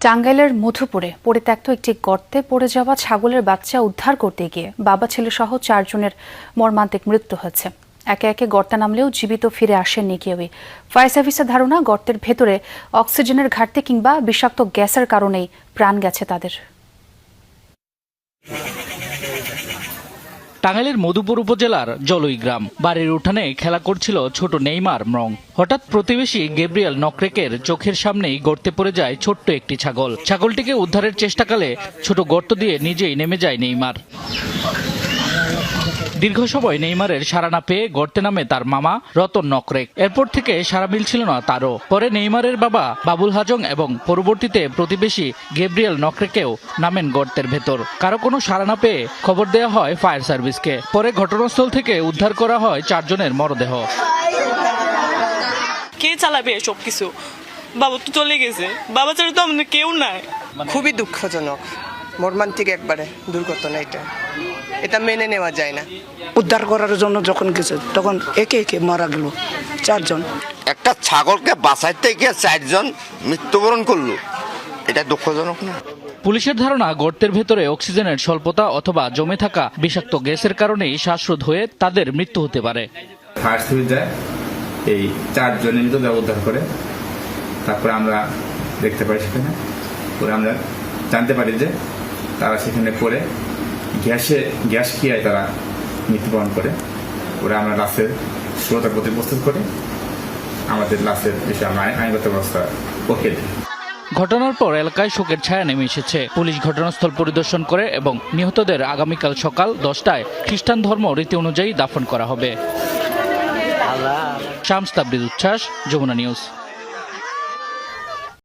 টাঙ্গাইলের মধুপুরে পরিত্যক্ত একটি গর্তে পড়ে যাওয়া ছাগলের বাচ্চা উদ্ধার করতে গিয়ে বাবা ছেলে সহ 4 জনের মর্মান্তিক মৃত্যু হয়েছে। একে একে গর্তে নামলেও জীবিত ফিরে আসেননি কেউই। ফায়ার সার্ভিসের ধারণা, গর্তের ভেতরে অক্সিজেনের ঘাটতি কিংবা বিষাক্ত গ্যাসের কারণেই প্রাণ গেছে তাদের। টাঙ্গাইলের মধুপুর উপজেলার জলই গ্রাম। বাড়ির উঠানে খেলা করছিল ছোট নেইমার মং। হঠাৎ প্রতিবেশী গেব্রিয়েল নকরেকের চোখের সামনেই গর্তে পড়ে যায় ছোট্ট একটি ছাগল। ছাগলটিকে উদ্ধারের চেষ্টাকালে ছোট গর্ত দিয়ে নিজেই নেমে যায় নেইমার। দীর্ঘ সময় নেইমারের সাড়া না পেয়ে গর্তে নামে তার মামা রতন নকরেক। এরপর থেকে সাড়া মিলছিল না তারও। পরে নেইমারের বাবা বাবুল হাজং এবং পরবর্তীতে প্রতিবেশী গেব্রিয়েল নকরেকেও নামেন গর্তের ভেতর। কারো কোনো সাড়া না পেয়ে খবর দেওয়া হয় ফায়ার সার্ভিসকে। পরে ঘটনাস্থল থেকে উদ্ধার করা হয় 4 জনের মরদেহ। কে চালাবে এসব কিছু? বাবা তো চলে গেছে, বাবা ছাড়া তো আমাদের কেউ নাই। খুবই দুঃখজনক, মর্মান্তিক একবারে দুর্ঘটনা। এটা মেনে নেওয়া যায় না। উদ্ধার করার জন্য যখন গেছে তখন একে একে মারা গেল 4 জন। একটা ছাগলকে বাঁচাইতে গিয়ে 4 জন মৃত্যুবরণ করলো, এটা দুঃখজনক না? পুলিশের ধারণা, গর্তের ভেতরে অক্সিজেনের স্বল্পতা অথবা জমে থাকা বিষাক্ত গ্যাসের কারণেই শ্বাসরোধ হয়ে তাদের মৃত্যু হতে পারে। ফায়ার সার্ভিস যায়, এই 4 জনের মৃতদেহ উদ্ধার করে। তারপরে আমরা দেখতে পাই সেখানে, পরে আমরা জানতে পারি যে তারা সেখানে পড়ে গ্যাস খেয়ে তারা মৃত্যুবরণ করে। ওরা আমরা লাশের শ্রোতার প্রতি প্রস্তুত করে আমাদের লাশের বিষয়ে আমরা আইনগত ব্যবস্থা পক্ষে দিই। ঘটনার পর এলাকায় শোকের ছায়া নেমে এসেছে। পুলিশ ঘটনাস্থল পরিদর্শন করে এবং নিহতদের আগামীকাল সকাল 10টায় খ্রিস্টান ধর্ম রীতি অনুযায়ী দাফন করা হবে। শামস তাবরিজ উচ্ছ্বাস, যমুনা নিউজ।